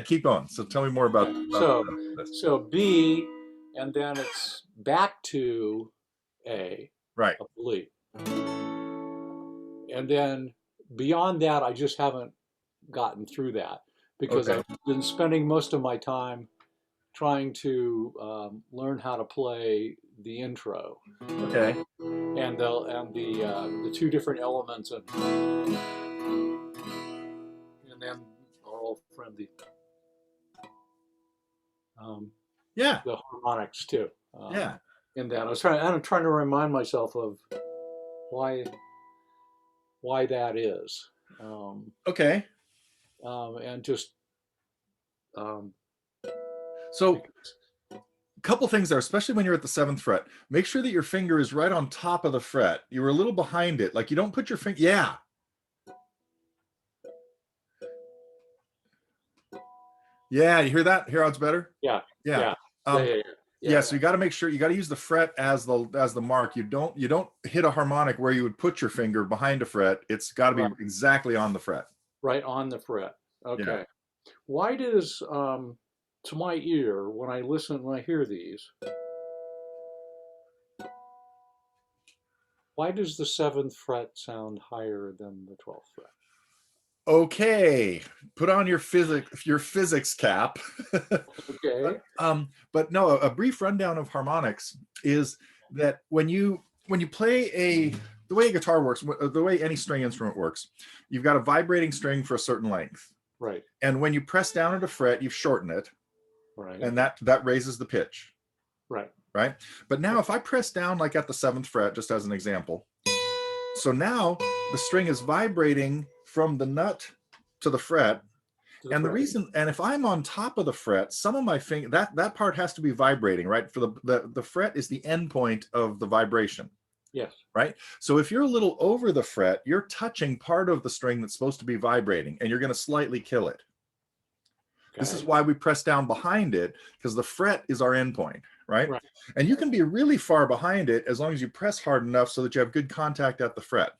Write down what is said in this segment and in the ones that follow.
keep going. So tell me more Okay. about this. So B, and then it's back to Right. I believe. And then beyond that, I just haven't gotten through that because Okay. I've been spending most of my time trying to learn how to play the intro Okay. and the two different elements and then our old friend um, Yeah. the harmonics too. Yeah. In that I'm trying to remind myself of why why that is, um, Okay. and just um, So because, a couple things there, especially when you're at the seventh fret. Make sure that your finger is right on top of the fret. You were a little behind it. Like you don't put your finger. Yeah. Yeah. You hear that? Hear how it's better? yeah, Yeah. yeah, yeah, Um, yeah, yeah, yeah. yeah, So yeah. you got to make sure you got to use the fret as the mark. You don't hit a harmonic where you would put your finger behind a fret. It's got to be Right, exactly on the fret. right on the fret. Yeah. Okay. Why does to my ear when I hear these, why does the seventh fret sound higher than the 12th fret? Okay, put on your physics cap. but Okay. but no, a brief rundown of harmonics is that when you play the way a guitar works, the way any string instrument works, you've got a vibrating string for a certain length, Right. and when you press down at a fret, you shorten it, Right. and that raises the pitch, Right. right? But now Right. if I press down like at the seventh fret, just as an example, so now the string is vibrating from the nut to the fret. To the And the fret. reason, and if I'm on top of the fret, some of my finger that part has to be vibrating, right? For the fret is the end point of the vibration, Yes. right? So if you're a little over the fret, you're touching part of the string that's supposed to be vibrating, and you're going to slightly kill it. This is Okay. why we press down behind it, because the fret is our end point, right? Right. And you Right. can be really far behind it as long as you press hard enough so that you have good contact at the fret.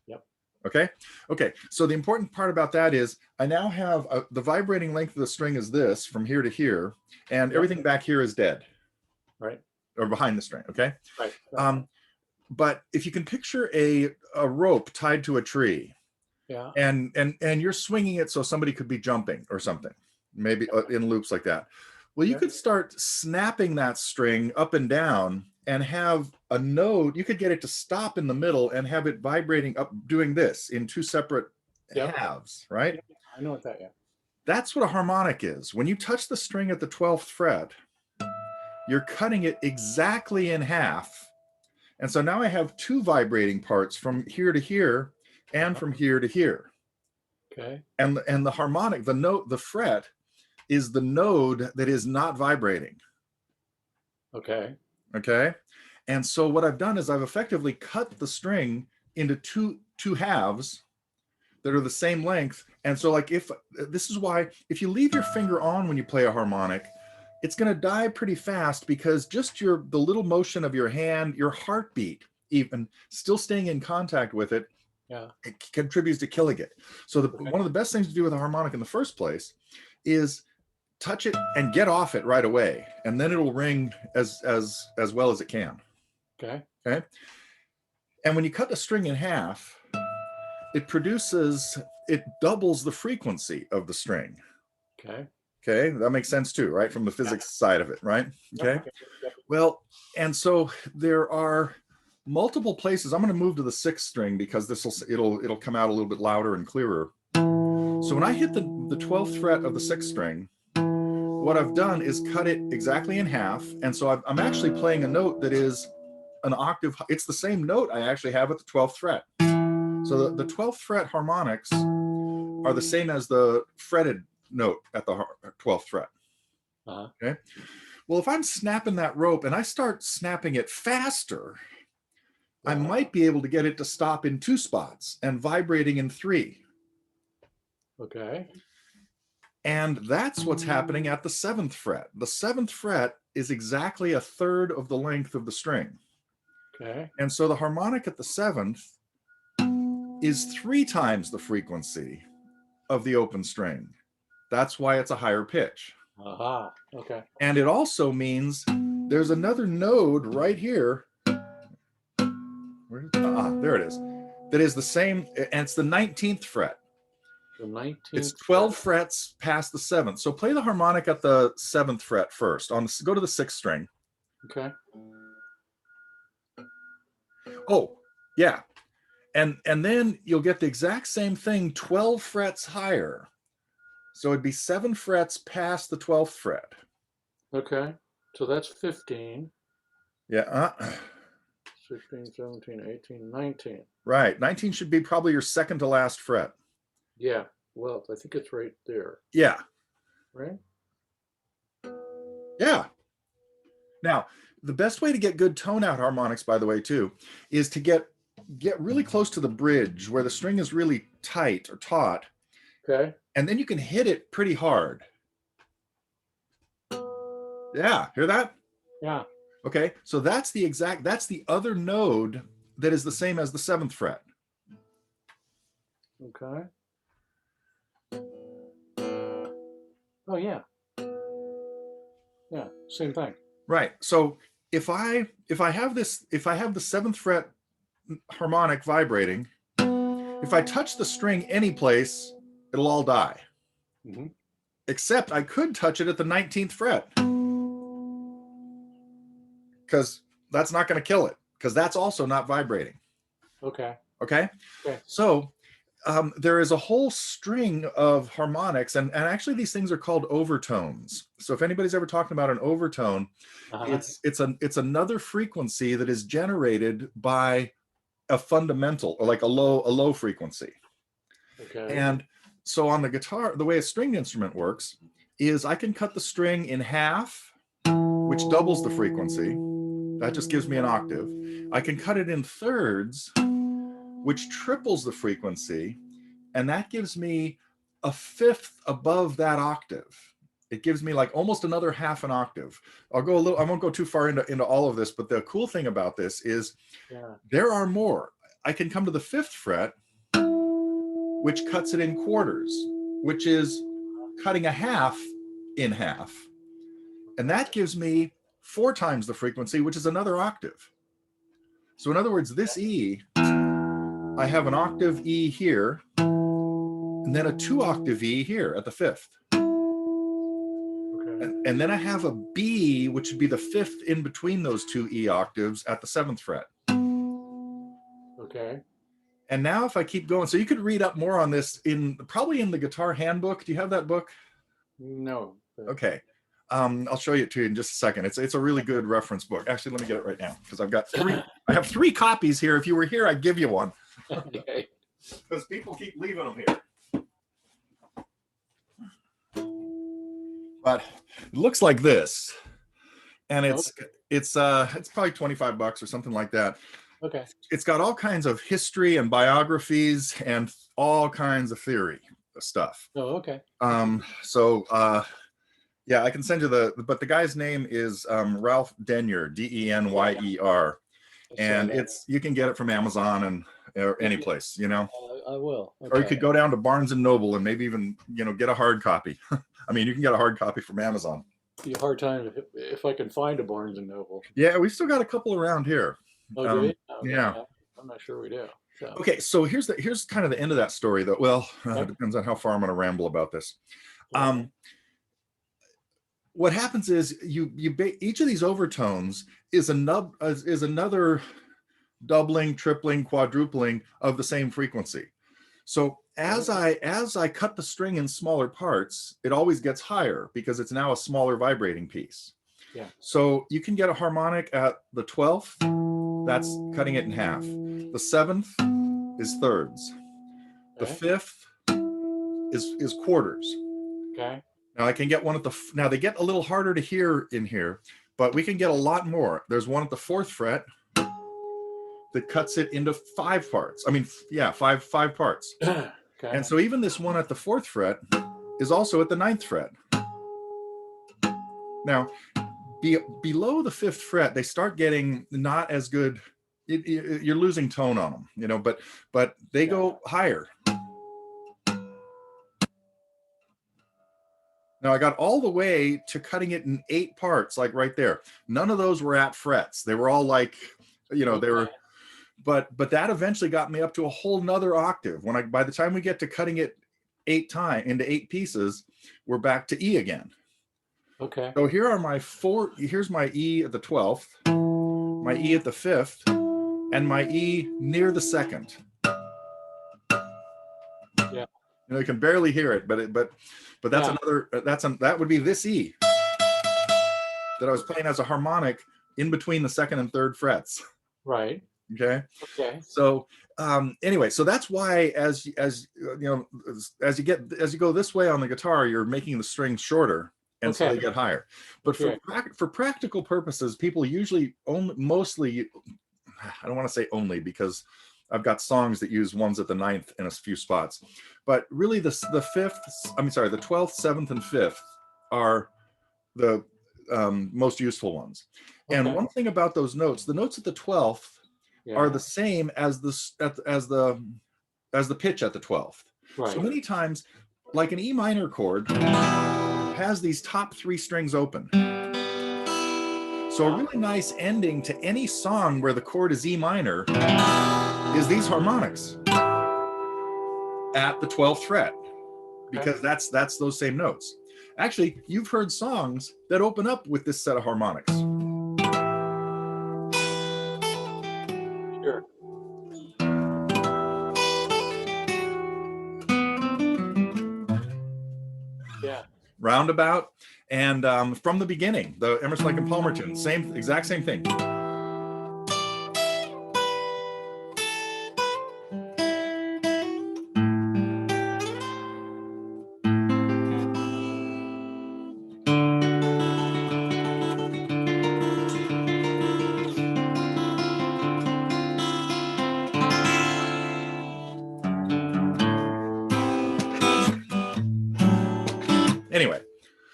Yep. Okay. Okay. So the important part about that is I now have the vibrating length of the string is this from here to here, and Yep. everything back here is dead Right. or behind the string. Okay. Right. Right. Um, but if you can picture a rope tied to a tree, Yeah. and you're swinging it so somebody could be jumping or something, maybe in loops like that. Well, you Yeah. could start snapping that string up and down and have a node. You could get it to stop in the middle and have it vibrating up, doing this in two separate Yep. halves, right? Yep. I know what that. Yeah. That's what a harmonic is. When you touch the string at the 12th fret, you're cutting it exactly in half. And so now I have two vibrating parts from here to here and Uh-huh. from here to here. Okay. And the harmonic, the note, the fret is the node that is not vibrating. Okay. Okay. And so what I've done is I've effectively cut the string into two halves that are the same length. And so like if this is why if you leave your finger on when you play a harmonic, it's going to die pretty fast because just the little motion of your hand, your heartbeat, even still staying in contact with it, Yeah. it contributes to killing it. So Okay. one of the best things to do with a harmonic in the first place is touch it and get off it right away, and then it'll ring as well as it can. Okay. Okay. And when you cut the string in half, it doubles the frequency of the string. Okay. Okay, that makes sense too, right? From the Yeah. physics side of it, right? Yep. Okay. Yep. Yep. Well, and so there are multiple places. I'm going to move to the sixth string because it'll come out a little bit louder and clearer. So when I hit the 12th fret of the sixth string, what I've done is cut it exactly in half. And so I'm actually playing a note that is an octave. It's the same note I actually have at the 12th fret. So the 12th fret harmonics are the same as the fretted note at the 12th fret. Uh-huh. Okay. Well, if I'm snapping that rope and I start snapping it faster, I Yeah. might be able to get it to stop in two spots and vibrating in three. Okay. And that's what's happening at the seventh fret. The seventh fret is exactly a third of the length of the string. Okay. And so the harmonic at the seventh is 3 times the frequency of the open string. That's why it's a higher pitch. Aha. Okay. And it also means there's another node right here. There it is. That is the same, and it's the 19th fret. The 19th. It's 12 frets past the 7th. So play the harmonic at the 7th fret first. Go to the 6th string. Okay. Oh, yeah. And then you'll get the exact same thing 12 frets higher. So it'd be 7 frets past the 12th fret. Okay. So that's 15. Yeah. 16, 17, 18, 19. Right. 19 should be probably your second to last fret. Yeah. Well, I think it's right there. Yeah. Right? Yeah. Now, the best way to get good tone out harmonics, by the way, too, is to get really close to the bridge where the string is really tight or taut. Okay. And then you can hit it pretty hard. Yeah. Hear that? Yeah. Okay. So that's the other node that is the same as the 7th fret. Okay. Oh, yeah. Yeah. Same thing. Right. So if I have the 7th fret harmonic vibrating, if I touch the string any place, it'll all die. Mm-hmm. Except I could touch it at the 19th fret, because that's not going to kill it, because that's also not vibrating. Okay. Okay. Okay. So there is a whole string of harmonics, and actually these things are called overtones. So if anybody's ever talking about an overtone, it's another frequency that is generated by a fundamental, or like a low frequency. Okay. And so on the guitar, the way a stringed instrument works is I can cut the string in half, which doubles the frequency. That just gives me an octave. I can cut it in thirds, which triples the frequency, and that gives me a fifth above that octave. It gives me like almost another half an octave. I won't go too far into all of this, but the cool thing about this is there are more. I can come to the 5th fret, which cuts it in quarters, which is cutting a half in half. And that gives me 4 times the frequency, which is another octave. So in other words, this E, I have an octave E here, and then a 2 octave E here at the 5th. Okay. And then I have a B, which would be the 5th in between those 2 E octaves at the 7th fret. Okay. And now if I keep going, so you could read up more on this probably in the Guitar Handbook. Do you have that book? No. Okay. I'll show you it to you in just a second. It's a really good reference book. Actually, let me get it right now, because I have 3 copies here. If you were here, I'd give you one. Okay. Because people keep leaving them here. But it looks like this. And it's probably $25 or something like that. Okay. It's got all kinds of history and biographies and all kinds of theory stuff. Oh, okay. Yeah, I can send you but the guy's name is Ralph Denyer, Denyer, and you can get it from Amazon or any place, I will. Okay. Or you could go down to Barnes and Noble and maybe even get a hard copy. I mean, you can get a hard copy from Amazon. Be a hard time if I can find a Barnes and Noble. Yeah, we've still got a couple around here. Oh, do we? Okay. Yeah. I'm not sure we do. So. Okay, so here's kind of the end of that story, though. Well, it depends on how far I'm going to ramble about this. What happens is each of these overtones is another doubling, tripling, quadrupling of the same frequency. So as I cut the string in smaller parts, it always gets higher because it's now a smaller vibrating piece. Yeah. So you can get a harmonic at the 12th, that's cutting it in half. The 7th is thirds. The 5th is quarters. Okay. Now I can get one now they get a little harder to hear in here, but we can get a lot more. There's one at the 4th fret that cuts it into 5 parts. I mean, yeah, five parts. Okay. And so even this one at the 4th fret is also at the 9th fret. Now, below the 5th fret, they start getting not as good. You're losing tone on them, but they go higher. Now I got all the way to cutting it in 8 parts, like right there. None of those were at frets. They were all like, they Okay. were, but that eventually got me up to a whole nother octave. By the time we get to cutting it 8 times into 8 pieces, we're back to E again. Okay. So here are my 4. Here's my E at the 12th, my E at the 5th, and my E near the 2nd. Yeah. You can barely hear it, but that's Yeah. another. That would be this E that I was playing as a harmonic in between the 2nd and 3rd frets. Right. Okay. Okay. So anyway, so that's why as you go this way on the guitar, you're making the strings shorter, and so Okay. they get higher. But Okay. for practical purposes, people usually mostly, I don't want to say only, because I've got songs that use ones at the 9th in a few spots, but really the 12th, 7th, and 5th are the most useful ones. And Okay. one thing about those notes, the notes at the 12th are Yeah. the same as the pitch at the 12th. Right. So many times, like an E minor chord has these top 3 strings open. So a really nice ending to any song where the chord is E minor is these harmonics at the 12th fret, because that's those same notes. Actually, you've heard songs that open up with this set of harmonics. Sure. Yeah. Roundabout, and From the Beginning, the Emerson, Lake and Palmer tune, exact same thing. Anyway,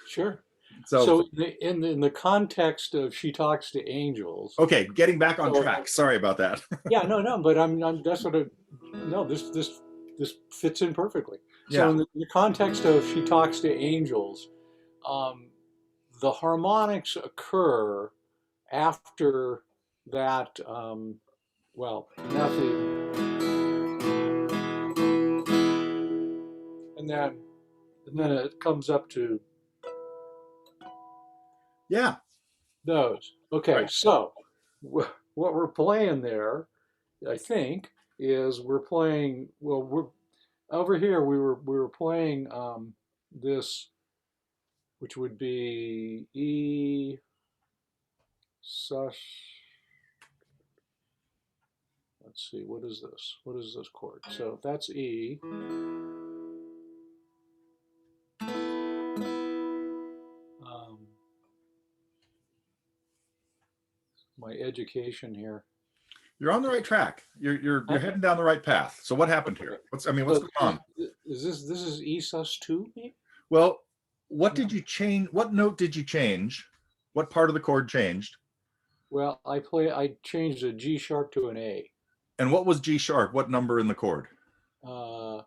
Sure. so So in the context of She Talks to Angels. okay, getting back on So track. Sorry about that. yeah, no, but I'm that's what no, this fits in perfectly. So Yeah, in the context of She Talks to Angels, um, the harmonics occur after that. Well, not and then and then it comes up to yeah, those. Okay, right. so what we're playing there, I think, is we're playing. Well, we're over here. We were playing this, which would be E sus. Let's see, what is this? What is this chord? So that's E. Um, my education here. You're on the right track. You're Huh? heading down the right path. So what happened Okay. here? What's So going on? is this is E sus 2 maybe? Well, what No. did you change? What note did you change? What part of the chord changed? Well, I changed a G sharp to an A. And what was G sharp? What number in the chord? Uh,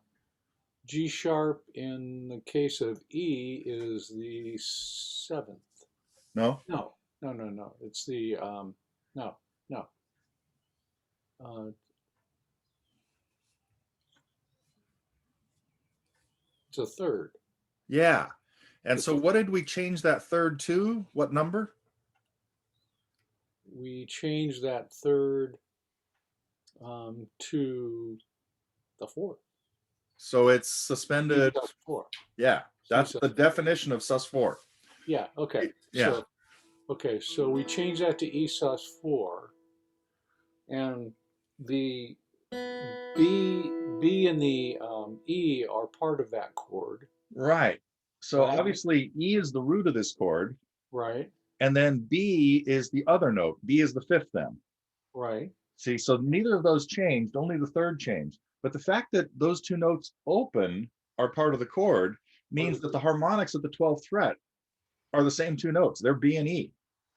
G sharp in the case of E is the 7th. No? No, no. It's the no, no. It's a third. Yeah. And The so th- what did we change that third to? What number? we changed that third to the fourth. So it's E suspended. sus 4. Yeah. E That's the sus 4. definition of sus4. Yeah. Okay. Yeah. So we changed that to E sus 4, and the B and the E are part of that chord, Right. So right? obviously E is the root of this chord, Right. and then B is the other note. B is the 5th then. Right. See, so neither of those changed, only the third changed. But the fact that those 2 notes open are part of the chord means that the harmonics at the 12th fret are the same 2 notes. They're B and E.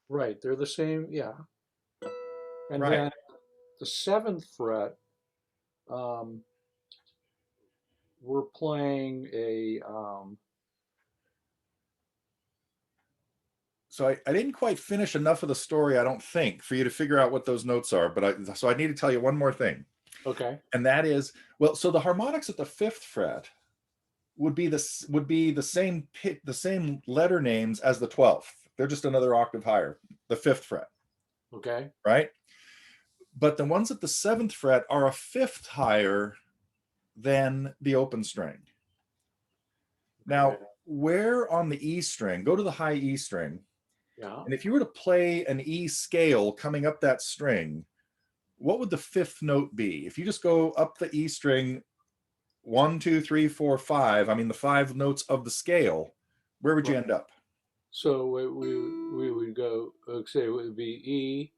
Right. They're the same. Yeah. And Right. then the 7th fret, um, we're playing a I didn't quite finish enough of the story, I don't think, for you to figure out what those notes are. But so I need to tell you one more thing, Okay. and that is, well, so the harmonics at the fifth fret would be the same the same letter names as the 12th. They're just another octave higher, the fifth fret, Okay. right? But the ones at the seventh fret are a fifth higher than the open string. Now, Okay. where on the E string, go to the high E string, Yeah. and if you were to play an E scale coming up that string, what would the fifth note be? If you just go up the E string, 1, 2, 3, 4, 5, I mean the 5 notes of the scale, where would you Right. end up? So we would go, say it would be E,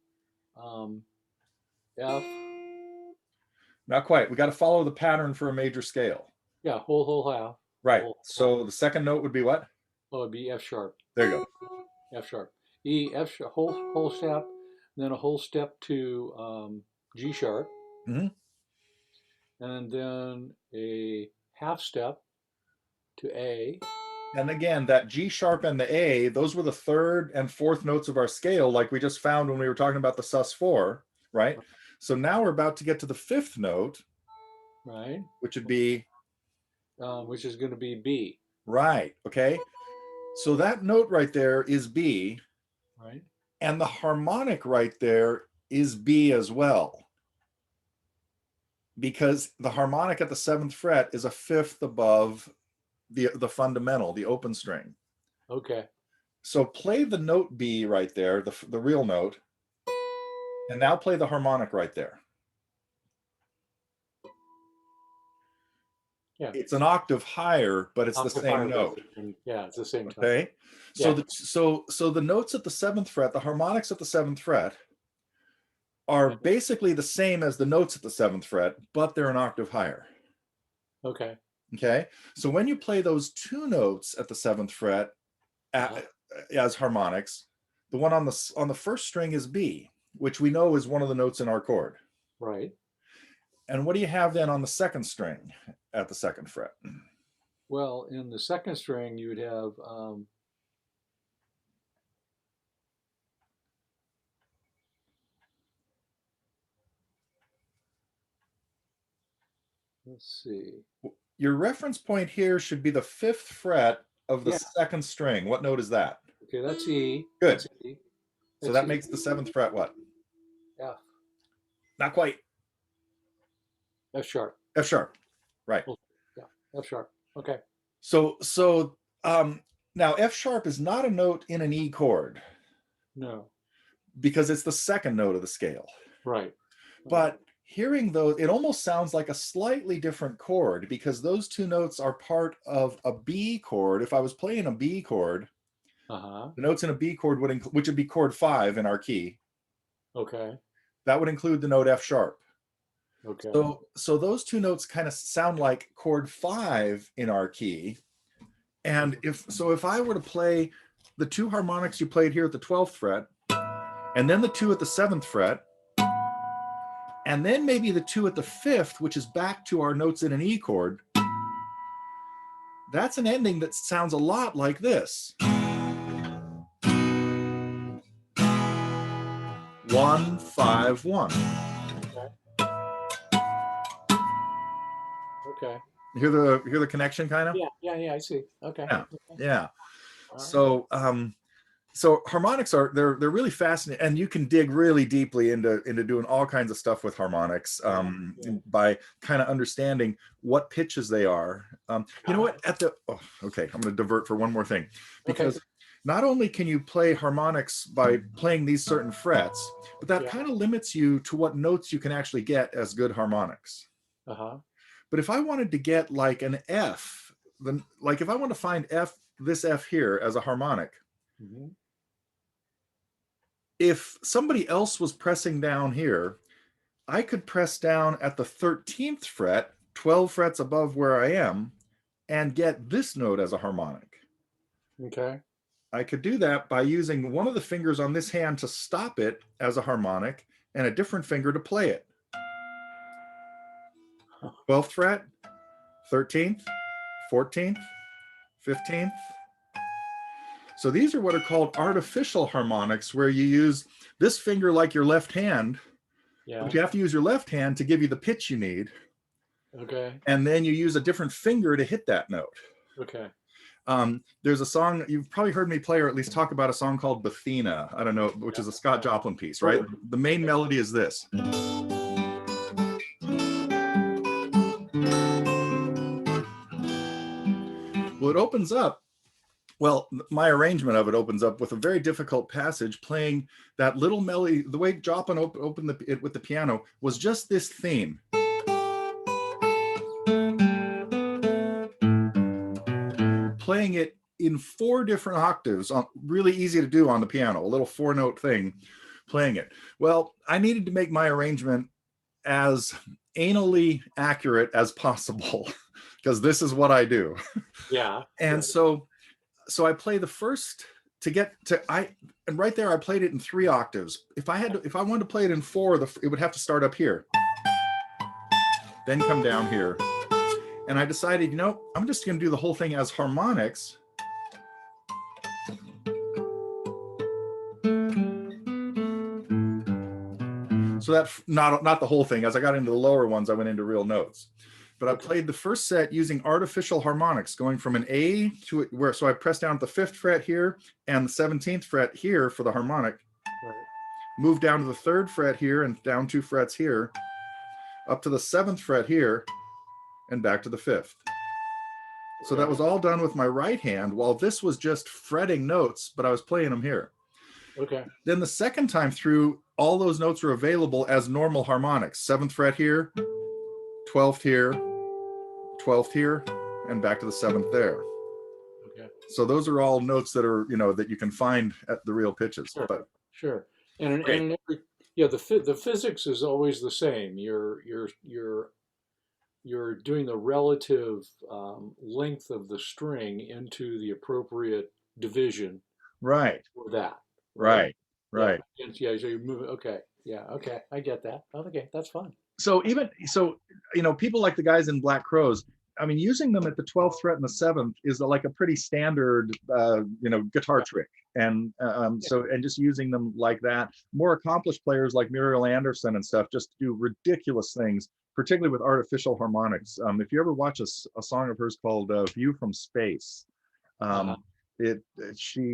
F, Not quite. We got to follow the pattern for a major scale. yeah, whole half, Right. whole half. So the second note would be what? Oh, it'd be F sharp, There you go. F sharp, E, F sharp, whole step, then a whole step to G sharp, Hmm. and then a half step to A. And again, that G sharp and the A, those were the third and fourth notes of our scale, like we just found when we were talking about the sus4, right? So now we're about to get to the fifth note, Right, which would be which is going to be B. right. Okay. So that note right there is B, Right. and the harmonic right there is B as well, because the harmonic at the seventh fret is a fifth above the fundamental, the open string. Okay. So play the note B right there, the real note, and now play the harmonic right there. Yeah. It's an octave higher, but it's the Octave same higher, note. yeah, it's the same time. Okay. Yeah. So the notes at the seventh fret, the harmonics at the seventh fret, are Yeah. basically the same as the notes at the seventh fret, but they're an octave higher. Okay. Okay. So when you play those two notes at the seventh fret as harmonics, the one on the first string is B, which we know is one of the notes in our chord. Right. And what do you have then on the second string at the second fret? Well, in the second string, you would have let's see. Your reference point here should be the fifth fret of the Yeah. second string. What note is that? Okay, that's E. Good. That's E. So That's that E. makes the seventh fret what? F. Not quite. F sharp. F sharp. Right. Oh, yeah. F sharp. Okay. So now F sharp is not a note in an E chord No. because it's the second note of the scale. Right. But hearing those, it almost sounds like a slightly different chord because those two notes are part of a B chord. If I was playing a B chord, Uh-huh. the notes in a B chord which would be chord 5 in our key, Okay. that would include the note F sharp. Okay. So those two notes kind of sound like chord 5 in our key. And if I were to play the two harmonics you played here at the 12th fret, and then the two at the 7th fret, and then maybe the two at the 5th, which is back to our notes in an E chord, that's an ending that sounds a lot like this. 1, 5, 1. Okay. Hear the connection kind of? Yeah. Yeah. Yeah. I see. Okay. Yeah. Okay. Yeah. All right. So harmonics they're really fascinating, and you can dig really deeply into doing all kinds of stuff with harmonics Yeah. by kind of understanding what pitches they are. You know what? Okay, I'm going to divert for one more thing, because not only can you play harmonics by playing these certain frets, but that kind of limits you to what notes you can actually get as good harmonics. Uh-huh. But if I wanted to get like an F, then like if I want to find this F here as a harmonic, Mm-hmm. if somebody else was pressing down here, I could press down at the 13th fret, 12 frets above where I am, and get this note as a harmonic. Okay. I could do that by using one of the fingers on this hand to stop it as a harmonic and a different finger to play it. 12th fret, 13th, 14th, 15th. So these are what are called artificial harmonics, where you use this finger like your left hand, but Yeah. you have to use your left hand to give you the pitch you need. Okay. And then you use a different finger to hit that note. Okay. There's a song you've probably heard me play, or at least talk about, a song called Bethina. I don't know, which Yeah. is a Scott Yeah. Joplin piece, right? The main melody is this. Well, it opens up. Well, my arrangement of it opens up with a very difficult passage, playing that little melody. The way Joplin opened it with the piano was just this theme. Playing it in 4 different octaves, really easy to do on the piano, a little 4-note thing, playing it. Well, I needed to make my arrangement as anally accurate as possible because this is what I do. Yeah. And so I play the first to get to and right there I played it in 3 octaves. If I wanted to play it in 4, it would have to start up here, then come down here. And I decided, I'm just going to do the whole thing as harmonics. So that not the whole thing. As I got into the lower ones, I went into real notes. But I played the first set using artificial harmonics, going from an A to where. So I pressed down at the 5th fret here and the 17th fret here for the harmonic. Right. Moved down to the 3rd fret here and down 2 frets here, up to the 7th fret here, and back to the 5th. So that was all done with my right hand, while this was just fretting notes, but I was playing them here. Okay. Then the second time through, all those notes are available as normal harmonics. 7th fret here, 12th here, 12th here, and back to the 7th there. Okay. So those are all notes that are, that you can find at the real pitches. Sure. But Sure. And in every, the physics is always the same. You're doing the relative length of the string into the appropriate division right, for that. right. Yeah. Yeah. So you move. Okay. Yeah. Okay. I get that. Okay. That's fun. So people like the guys in Black Crowes, I mean, using them at the 12th fret and the 7th is like a pretty standard, guitar trick. And and just using them like that. More accomplished players like Muriel Anderson and stuff just do ridiculous things, particularly with artificial harmonics. If you ever watch a song of hers called "View from Space," she's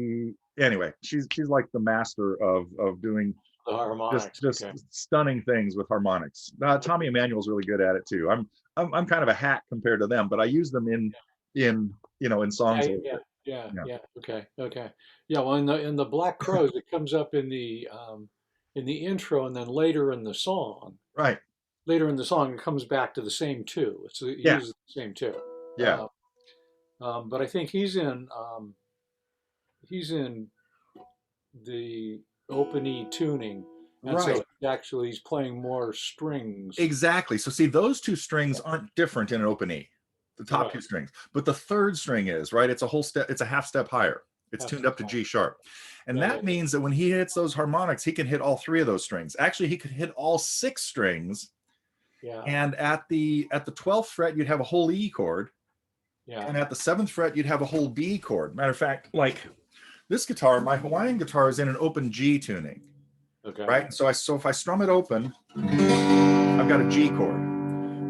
like the master of doing The harmonics. just stunning things with harmonics. Tommy Emmanuel's really good at it too. I'm kind of a hack compared to them, but I use them in songs. Yeah. Okay. Yeah. Well, in the Black Crows, it comes up in the intro, and then later in the song. Right. Later in the song, it comes back to the same 2. It uses the same 2. Yeah. But I think he's in the open E tuning, and so actually he's playing more strings. Exactly. So see, those 2 strings aren't different in an open E, the top 2 strings, but the 3rd string is, right? It's a whole step. It's a half step higher. It's tuned up to G sharp. And that means that when he hits those harmonics, he can hit all 3 of those strings. Actually, he could hit all 6 strings. Yeah. And at the 12th fret, you'd have a whole E chord. Yeah. And at the 7th fret, you'd have a whole B chord. Matter of fact, like this guitar, my Hawaiian guitar is in an open G tuning. Okay. Right. So if I strum it open, I've got a G chord.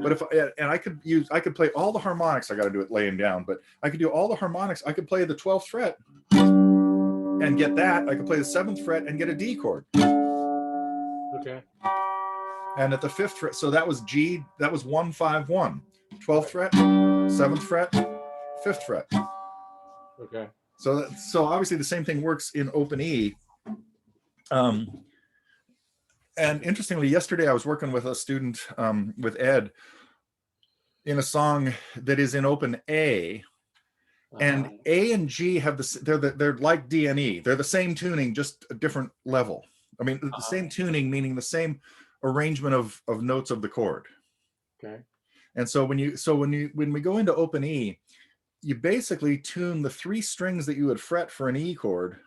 But I could play all the harmonics. I got to do it laying down, but I could do all the harmonics. I could play the 12th fret and get that. I could play the 7th fret and get a D chord. Okay. And at the 5th fret, so that was G. That was 1 5 1. 12th fret, 7th fret, 5th fret. Okay. So obviously the same thing works in open E. And interestingly, yesterday I was working with a student, with Ed, in a song that is in open A, and A and G have they're like D and E. They're the same tuning, just a different level. I mean, the same tuning, meaning the same arrangement of notes of the chord. Okay. And so when we go into open E, you basically tune the 3 strings that you would fret for an E chord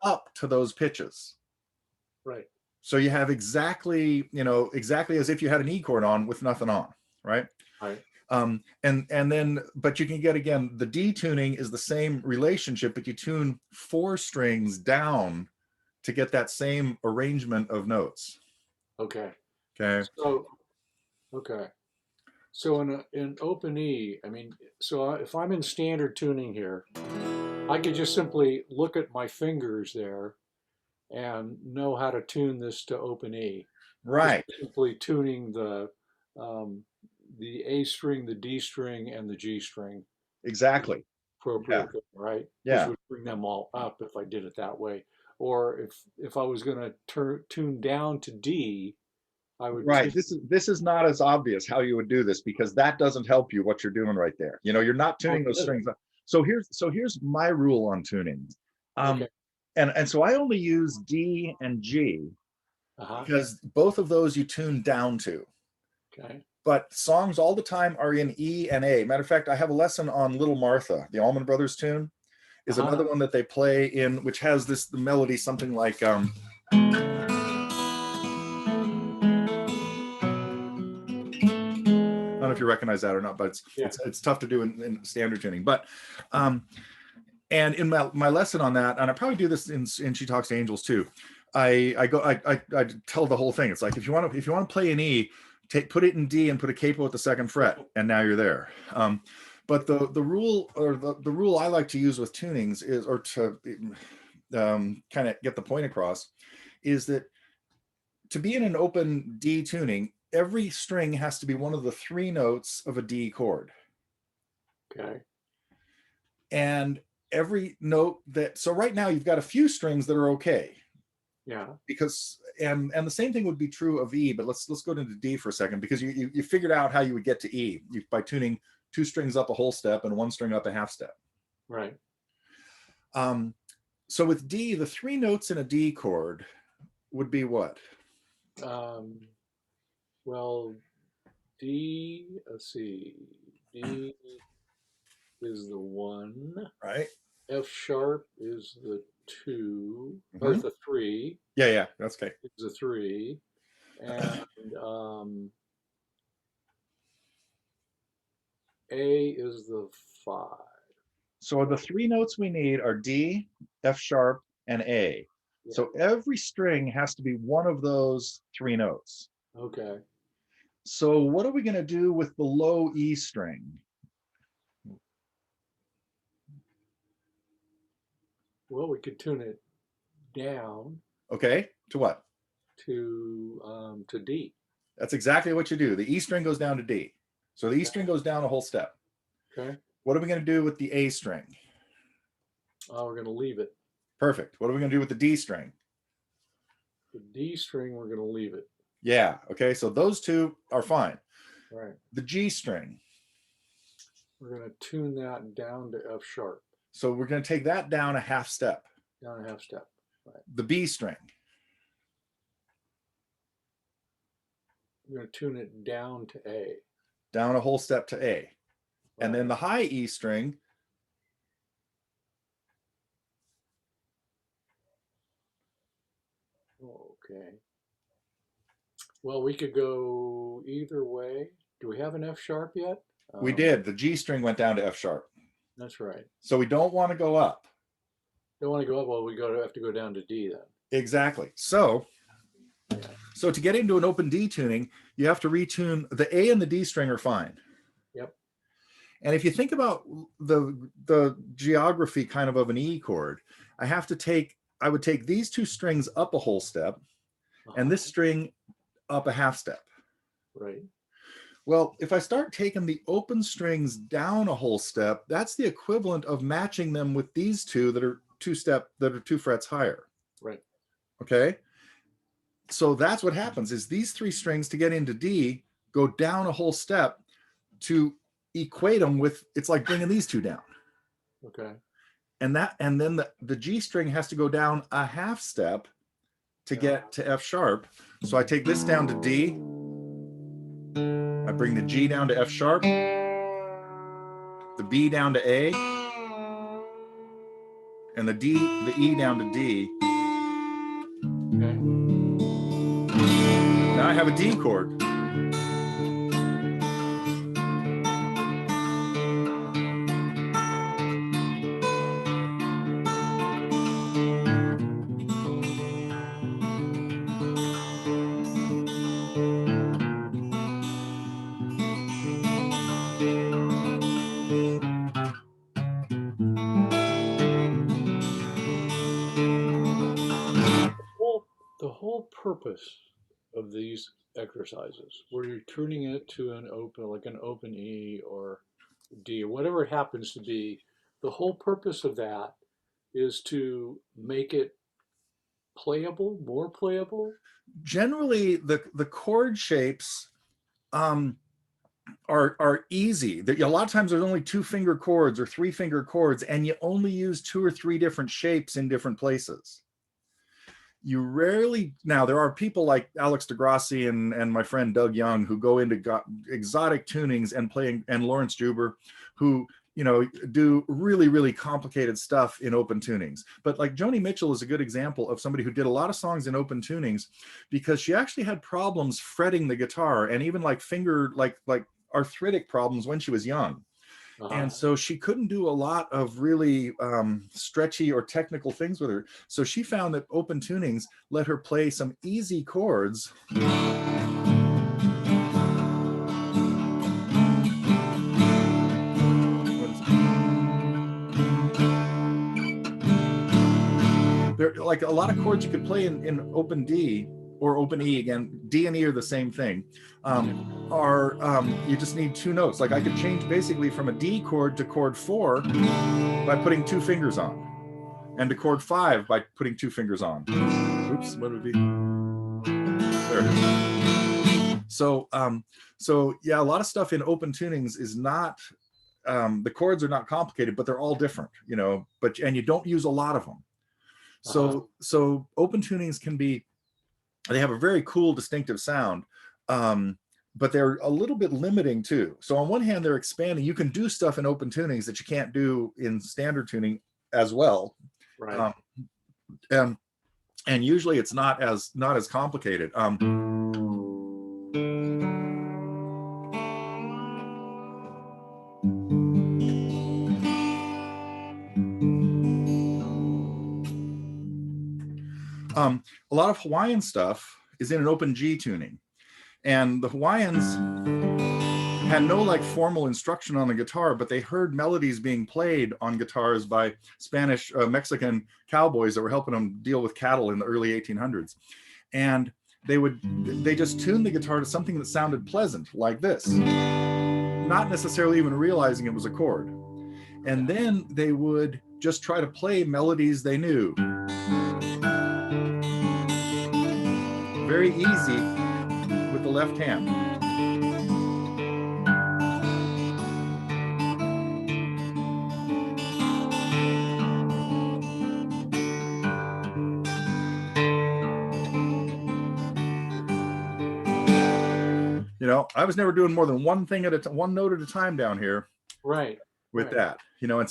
up to those pitches. Right. So you have exactly as if you had an E chord on with nothing on, right? Right. And then, but you can get, again, the D tuning is the same relationship, but you tune 4 strings down to get that same arrangement of notes. Okay. Okay. So okay. So in open E, I mean, so if I'm in standard tuning here, I could just simply look at my fingers there and know how to tune this to open E. Just Right. simply tuning um, the A string, the D string, and the G string Exactly. Yeah. appropriately, right? Which Yeah. would bring them all up if I did it that way. Or if I was going to tune down to D, I would Right. tune. This is not as obvious how you would do this, because that doesn't help you what you're doing right there. You're not Oh, tuning those does it? strings up. So here's my rule on tuning. Okay. And so I only use D and G Uh-huh. because both of those you tune down to. Okay. But songs all the time are in E and A. Matter of fact, I have a lesson on Little Martha, the Allman Brothers tune, is Uh-huh. another one that they play in, which has the melody something like I don't know if you recognize that or not, but it's Yeah. it's tough to do in standard tuning. But and in my lesson on that, and I probably do this in She Talks to Angels too. I tell the whole thing. It's like, if you want to play an E, put it in D and put a capo at the 2nd fret, and now you're there. But the rule, or the rule I like to use with tunings is, or to kind of get the point across, is that to be in an open D tuning, every string has to be one of the 3 notes of a D chord. Okay. And every note so right now you've got a few strings that are okay, Yeah. because and the same thing would be true of E, but let's go into D for a second, because you figured out how you would get to E by tuning 2 strings up a whole step and 1 string up a half step. Right. So with D, the 3 notes in a D chord would be what? Um, well, D, let's see. D is the 1. Right. F sharp is the 2, or Mm-hmm. the 3 Yeah, that's okay. is the 3. And A is the 5. So the 3 notes we need are D, F sharp, and A. Yeah. So every string has to be one of those 3 notes. Okay. So what are we going to do with the low E string? Well, we could tune it down Okay, to what? to D. That's exactly what you do. The E string goes down to D. So the E Okay. string goes down a whole step. Okay. What are we going to do with the A string? We're going to leave it. Perfect. What are we going to do with the D string? The D string, we're going to leave it. Yeah, okay, so those 2 are fine. Right. The G string. We're going to tune that down to F sharp. So we're going to take that down a half step. Down a half step. Right. The B string. We're going to tune it down to A. Down a whole step to A. Right. And then the high E string. Okay. Well, we could go either way. Do we have an F sharp yet? We did. The G string went down to F sharp. That's right. So we don't want to go up. Don't want to go up. Well, we have to go down to D then. Exactly. So to get into an open D tuning, you have to retune. The A and the D string are fine. Yep. And if you think about the geography kind of an E chord, I would take these 2 strings up a whole step, and this string up a half step. Right. Well, if I start taking the open strings down a whole step, that's the equivalent of matching them with these 2 that are 2 frets higher. Right. Okay. So that's what happens, is these 3 strings to get into D go down a whole step to equate them with, it's like bringing these 2 down. Okay. And then the G string has to go down a half step to get to F sharp. So I take this down to D. I bring the G down to F sharp, the B down to A, and the E down to D. Okay. Now I have a D chord. purpose of these exercises where you're tuning it to an open, like an open E or D or whatever it happens to be? The whole purpose of that is to make it playable, more playable. Generally, the chord shapes um, are easy. That a lot of times there's only 2-finger chords or 3-finger chords, and you only use 2 or 3 different shapes in different places. You rarely, now there are people like Alex DeGrassi and my friend Doug Young who go into exotic tunings and playing, and Lawrence Juber, who, you know, do really, really complicated stuff in open tunings. But like Joni Mitchell is a good example of somebody who did a lot of songs in open tunings because she actually had problems fretting the guitar, and even like like arthritic problems when she was young. And so she couldn't do a lot of really stretchy or technical things with her. So she found that open tunings let her play some easy chords. There, like a lot of chords you could play in open D or open E, again, D and E are the same thing, you just need 2 notes. Like I could change basically from a D chord to chord 4 by putting 2 fingers on, and to chord 5 by putting 2 fingers on. Oops, what would it be? There it is. So, so yeah, a lot of stuff in open tunings is not, the chords are not complicated, but they're all different, you know, and you don't use a lot of them. So, so open tunings can be, they have a very cool, distinctive sound, but they're a little bit limiting too. So on one hand, they're expanding. You can do stuff in open tunings that you can't do in standard tuning as well. Right. And usually it's not as complicated. A lot of Hawaiian stuff is in an open G tuning, and the Hawaiians had no like formal instruction on the guitar, but they heard melodies being played on guitars by Spanish, Mexican cowboys that were helping them deal with cattle in the early 1800s. And they just tuned the guitar to something that sounded pleasant, like this, not necessarily even realizing it was a chord. And then they would just try to play melodies they knew. Very easy with the left hand. You know, I was never doing more than one thing at one note at a time down here. Right. With that, you know, and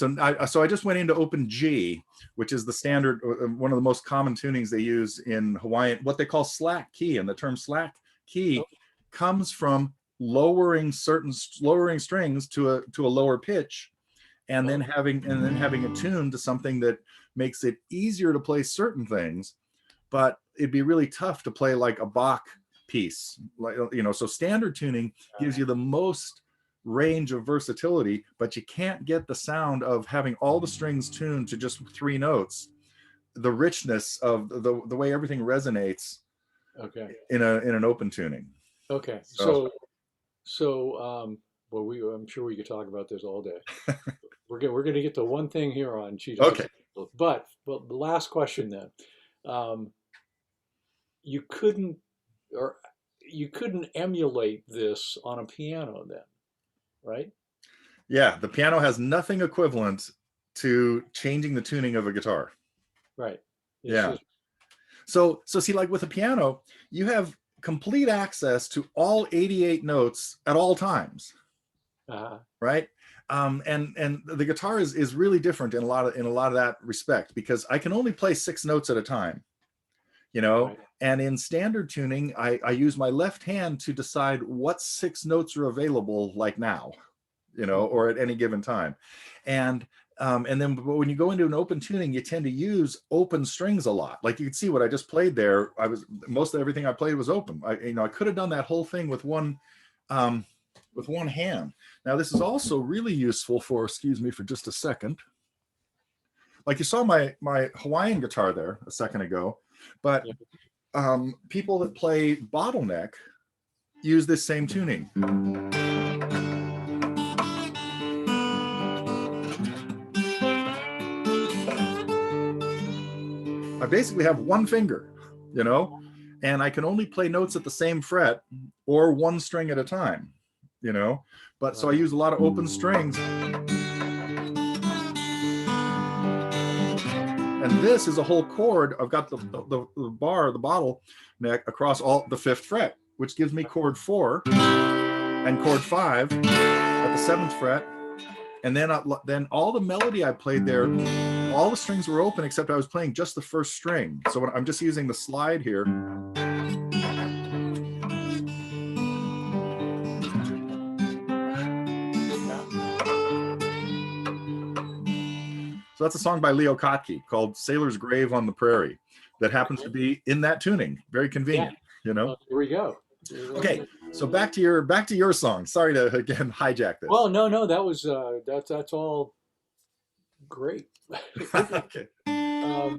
so I just went into open G, which is the standard, one of the most common tunings they use in Hawaiian, what they call slack key. And the term slack key comes from lowering strings to a lower pitch, and then having it tuned to something that makes it easier to play certain things, but it'd be really tough to play like a Bach piece, like, you know. So standard tuning gives you the most range of versatility, but you can't get the sound of having all the strings tuned to just 3 notes, the richness of the way everything resonates in an open tuning. Okay. Well, I'm sure we could talk about this all day. We're going to get to one thing here on Cheetah. Okay. But the last question then. You couldn't emulate this on a piano then, right? Yeah, the piano has nothing equivalent to changing the tuning of a guitar. Right. Yeah. So see, like with a piano, you have complete access to all 88 notes at all times. Right. And the guitar is really different in a lot of that respect, because I can only play 6 notes at a time, you know. Right. And in standard tuning, I use my left hand to decide what 6 notes are available, like now, you know, or at any given time. And then when you go into an open tuning, you tend to use open strings a lot. Like you can see what I just played there. Most of everything I played was open. I could have done that whole thing with one hand. Now this is also really useful for, excuse me for just a second. Like you saw my Hawaiian guitar there a second ago, but people that play bottleneck use this same tuning. I basically have one finger, you know, and I can only play notes at the same fret or one string at a time, you know. But so I use a lot of open strings. And this is a whole chord. I've got the bar, the bottle neck across all the 5th fret, which gives me chord 4 and chord 5 at the 7th fret. And then all the melody I played there, all the strings were open except I was playing just the 1st string. So when I'm just using the slide here. So that's a song by Leo Kottke called Sailor's Grave on the Prairie that happens to be in that tuning. Very convenient, you know? Well, here we go. Okay, so back to your song. Sorry to again hijack this. Well, no, that was that's all great. Okay. All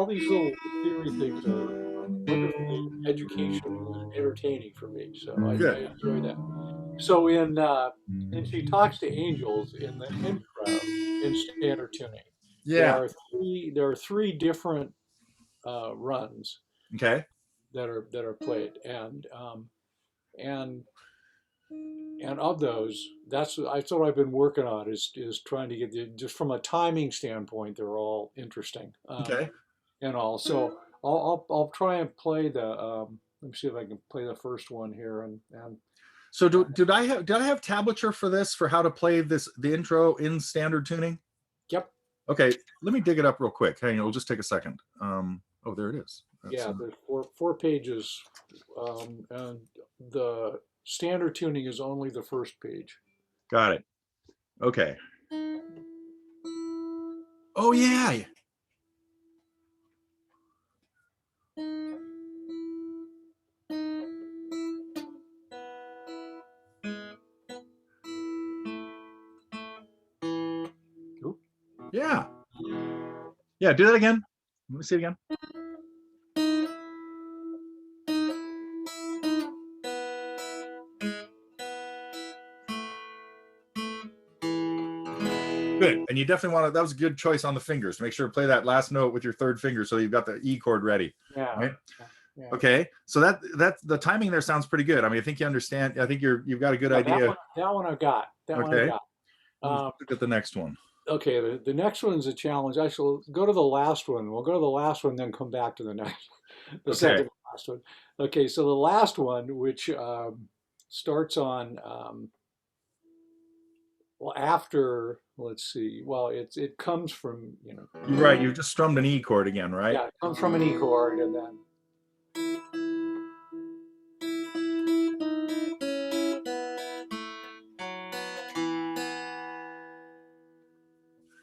these little theory things are wonderfully educational and entertaining for me, so I Good. enjoy that. So in She Talks to Angels in the intro in standard tuning, Yeah. there are three different runs Okay. that are played, and and of those, that's what I've been working on is trying to get just from a timing standpoint, they're all interesting, Okay. and all. So I'll try and play the let me see if I can play the first one here and So did I have tablature for this, for how to play the intro in standard tuning? yep. Okay, let me dig it up real quick. Hang on, it'll just take a second. Oh, there it is. Yeah, there's four pages, and the standard tuning is only the first page. Got it. Okay. Oh yeah. Oop. Yeah. Yeah, do that again. Let me see it again. Good. And you definitely want to, that was a good choice on the fingers. Make sure to play that last note with your 3rd finger so you've got the E chord ready. Yeah. Right? Yeah. Okay. So that's the timing there sounds pretty good. I mean, I think you understand. I think you've got a good Yeah, idea. that one I've got. That one I've Okay. got. Let's look at the next one. Okay, the next one's a challenge. Actually, go to the last one. We'll go to the last one, then come back to the next, the Okay. second last one. Okay, so the last one, which starts on well after, let's see, well it comes from You're right. You just strummed an E chord again, right? yeah, it comes from an E chord, and then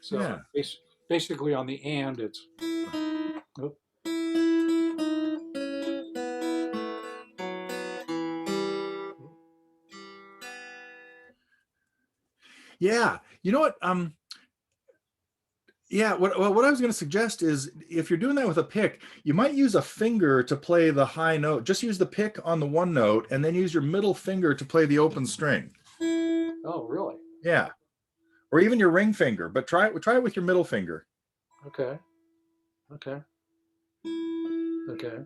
so Yeah. basically on the and it's. Oh, Yeah. You know what? Yeah, what I was going to suggest is if you're doing that with a pick, you might use a finger to play the high note. Just use the pick on the one note and then use your middle finger to play the open string. oh, really? Yeah. Or even your ring finger, but try it with your middle finger. Okay. Okay. Okay.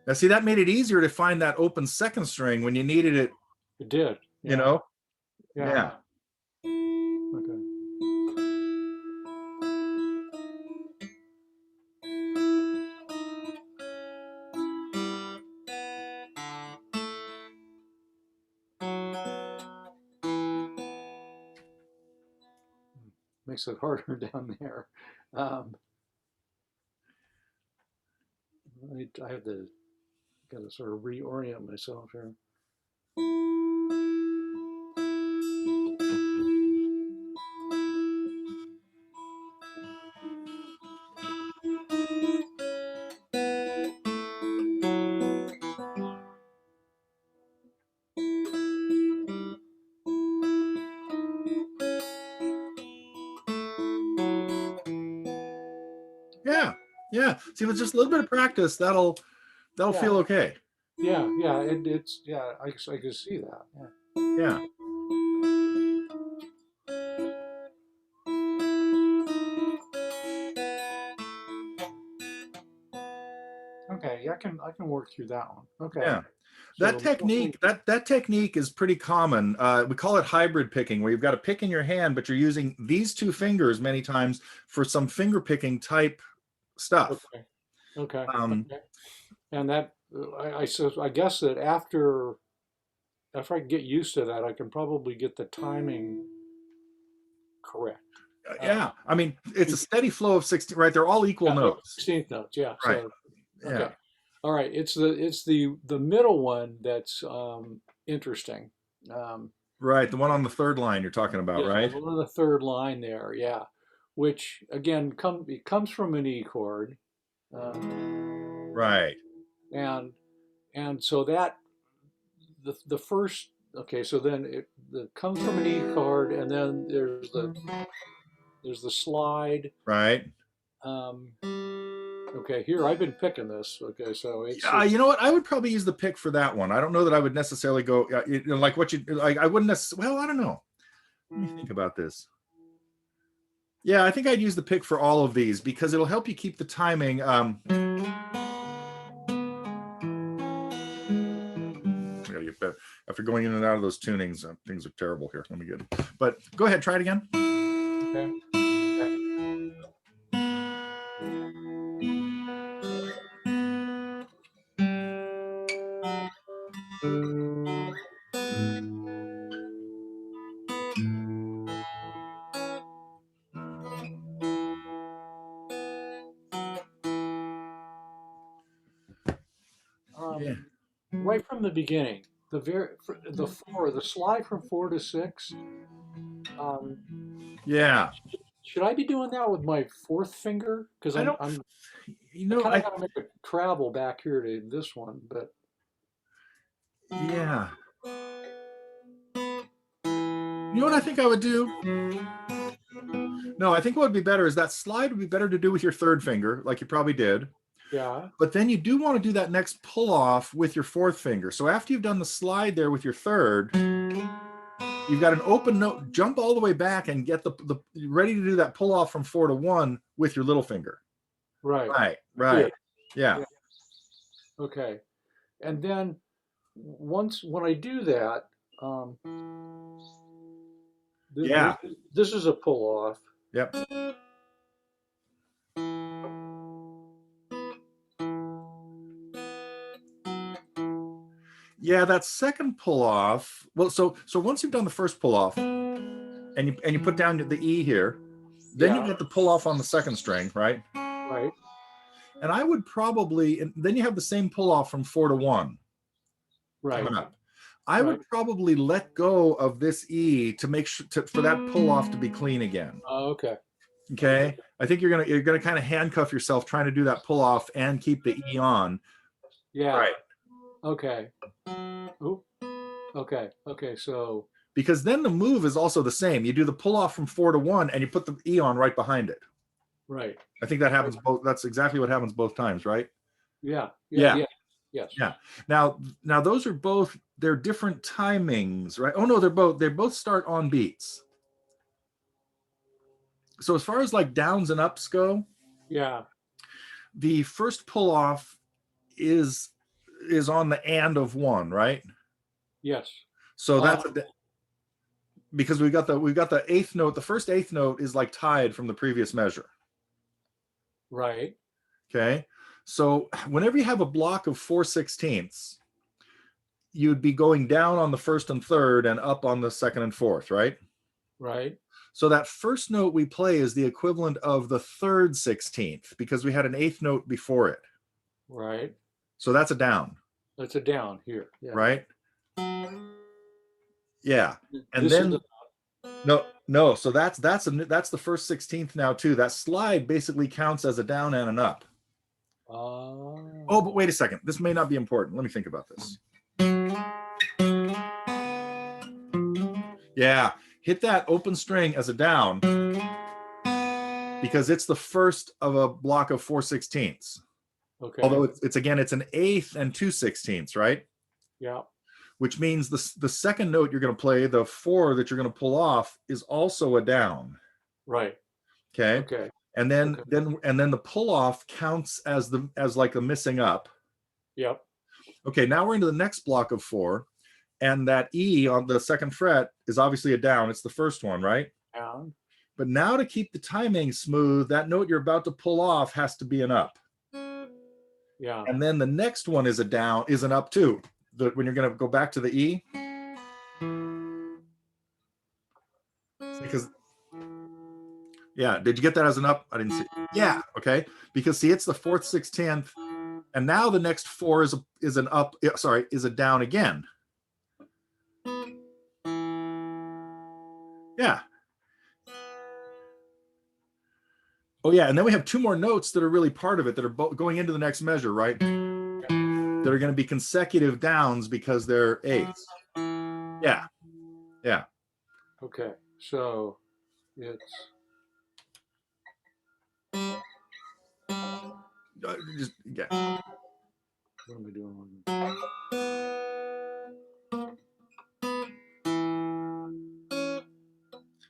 Now see, that made it easier to find that open 2nd string when you needed it, It did. you Yeah. know? Yeah. Yeah. Okay. Makes it harder down there. Um, I have to got to sort of reorient myself here. Yeah. See, with just a little bit of practice, that'll Yeah, feel okay. yeah. It's yeah. I can see that. Yeah. Yeah. Okay, yeah, I can work through that one. Okay, Yeah. That so technique, that technique is pretty common. We call it hybrid picking, where you've got a pick in your hand, but you're using these two fingers many times for some finger picking type stuff. okay, okay, Um, okay, and that so I guess that after I get used to that, I can probably get the timing correct. yeah, Uh, I mean, it's a steady flow of 16, right? They're all equal yeah, oh, notes. 16th notes. Yeah. Right. So Yeah. okay, all right. It's the middle one that's interesting. Um, Right. The one on the third line you're talking about, yeah, right? one of the third line there. Yeah, which again it comes from an E chord, uh, Right. and so that the first okay. So then it comes from an E chord, and then there's the slide. Right. Um, okay, here I've been picking this. Okay, so Yeah, you know what? I would probably use the pick for that one. I don't know that I would necessarily go like what you like. I wouldn't necessarily. Well, I don't know. Let me think about this. Yeah, I think I'd use the pick for all of these because it'll help you keep the timing. I gotta get better. After going in and out of those tunings, things are terrible here. Let me get. But go ahead, try it again. okay. Okay. Yeah. Right from the beginning, the slide from 4 to 6. Um, Yeah. should I be doing that with my fourth finger? Because I don't. You I know. kind of got to make a travel back here to this one, but Yeah. You know what I think I would do? No, I think what would be better is that slide would be better to do with your third finger, like you probably did. yeah, But then you do want to do that next pull off with your fourth finger. So after you've done the slide there with your third, you've got an open note, jump all the way back and get the ready to do that pull off from 4 to 1 with your little finger. right Right, here, right. Yeah, yeah, okay. And then when I do that, um, yeah, this is a pull off. yep. Yeah, that second pull off. Well, so once you've done the first pull off and you put down the E here, then you Yeah, get the pull off on the second string, right? right, And I would probably, and then you have the same pull off from 4 to 1 right, coming up. I right. would probably let go of this E to make sure for that pull off to be clean again. Okay, okay, Okay. I think you're gonna kind of handcuff yourself trying to do that pull off and keep the E on. yeah, Right. okay. Oop. Okay. Okay. So Because then the move is also the same. You do the pull off from 4 to 1 and you put the E on right behind it. right. I think that happens both. That's exactly what happens both times, right? Yeah. Yeah. Yeah. Yeah. Yes. Yeah. Now those are both they're different timings, right? Oh no, they both start on beats. So as far as like downs and ups go, Yeah. the first pull off is on the and of 1, right? Yes. So Uh, because we've got the eighth note. The first eighth note is like tied from the previous measure. right. Okay. So whenever you have a block of 4/16, you'd be going down on the first and third and up on the second and fourth, right? Right. So that first note we play is the equivalent of the third 16th because we had an eighth note before it. Right. So that's a down, That's a down here. Yeah. right? Yeah. And This is the then no. So that's the first 16th now too. That slide basically counts as a down and an up. Oh, but wait a second. This may not be important. Let me think about this. Yeah, hit that open string as a down. because it's the first of a block of 4/16. Okay. Although it's again, it's an eighth and 2/16, right? Yeah. Which means the second note you're going to play, the 4 that you're going to pull off, is also a down. Right. Okay. Okay. And then Okay. then the pull off counts as like the missing up. Yep. Okay, now we're into the next block of 4, and that E on the second fret is obviously a down. It's the first one, right? Down. But now to keep the timing smooth, that note you're about to pull off has to be an up. Yeah. And then the next one is an up too. When you're going to go back to the E. Because, yeah, did you get that as an up? I didn't see. Yeah, okay. Because see, it's the 4th, 6th, 10th, and now the next 4 is an up. Sorry, is a down again. Yeah. Oh yeah, and then we have 2 more notes that are really part of it that are going into the next measure, right? That are going to be consecutive downs because they're eighths. Yeah. Yeah. Okay. So it's Just yeah. what am I doing?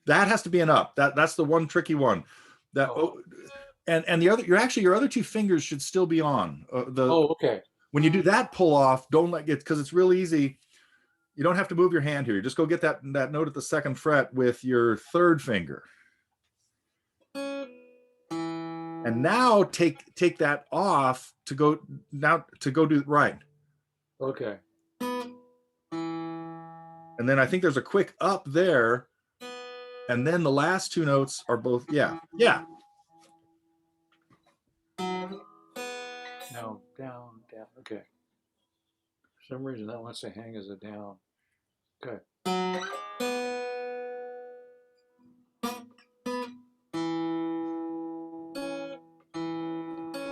That has to be an up. That's the one tricky one. That and the other your other 2 fingers should still be on. Okay. When you do that pull off, don't let it, because it's real easy. You don't have to move your hand here. Just go get that note at the 2nd fret with your 3rd finger. And now take that off to go do right. Okay. And then I think there's a quick up there. And then the last 2 notes are both, yeah. Now down, down. Okay. For some reason that wants to hang as a down. Okay.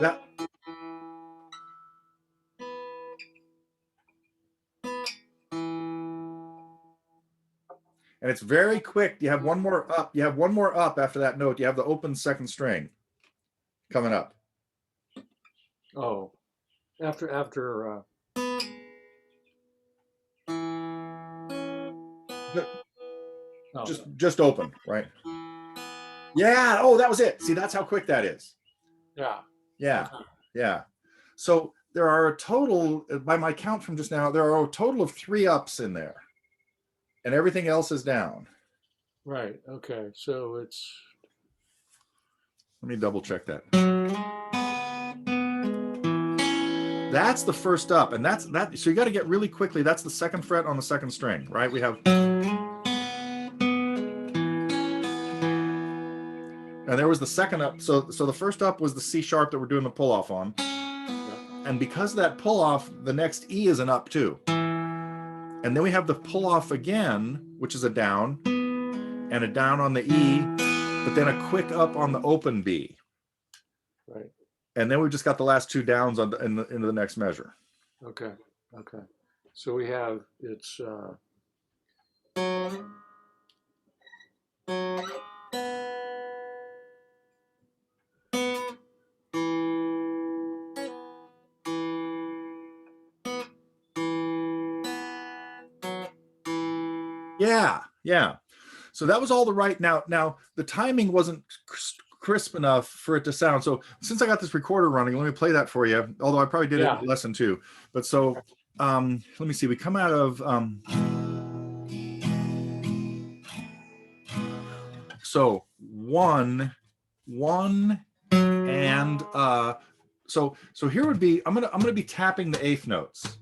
That. And it's very quick. You have one more up. You have one more up after that note. You have the open 2nd string coming up. Oh, after just open, right? Yeah. Oh, that was it. See, that's how quick that is. Yeah. Yeah. Yeah. So there are a total, by my count from just now, there are a total of 3 ups in there, and everything else is down. Right. Okay. So it's. Let me double check that. That's the first up, and that's that. So you got to get really quickly. That's the 2nd fret on the 2nd string, right? We have. And there was the second up. So the first up was the C sharp that we're doing the pull off on. And because of that pull off, the next E is an up too. And then we have the pull off again, which is a down, and a down on the E, but then a quick up on the open B. Right. And then we've just got the last 2 downs into the next measure. Okay. Okay. So we have it's. Yeah, yeah. So that was all the right. Now the timing wasn't crisp enough for it to sound. So since I got this recorder running, let me play that for you. Although I probably did it in lesson 2. But so let me see. We come out of so 1, 1, and so here would be I'm gonna be tapping the 8th notes.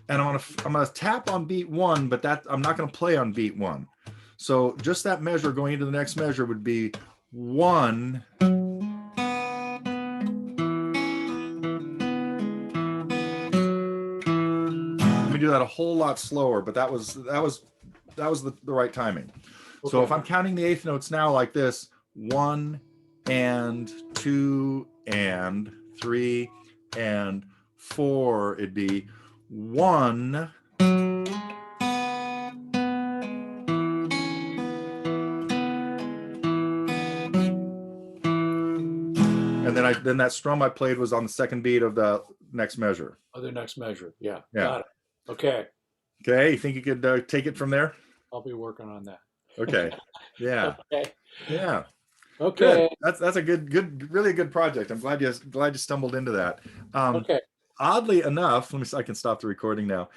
And I'm gonna tap on beat 1, but I'm not gonna play on beat 1. So just that measure going into the next measure would be 1. Let me do that a whole lot slower, but that was the right timing. Okay. So if I'm counting the 8th notes now like this, 1 and 2 and 3 and 4, it'd be 1, 2, then that strum I played was on the second beat of the next measure. Other next measure. Yeah. Yeah. Got it. Okay. Okay. You think you could take it from there? I'll be working on that. Okay. Yeah. Okay. Yeah. Okay. Good. That's a really good project. I'm glad you stumbled into that. Okay. Oddly enough, I can stop the recording now.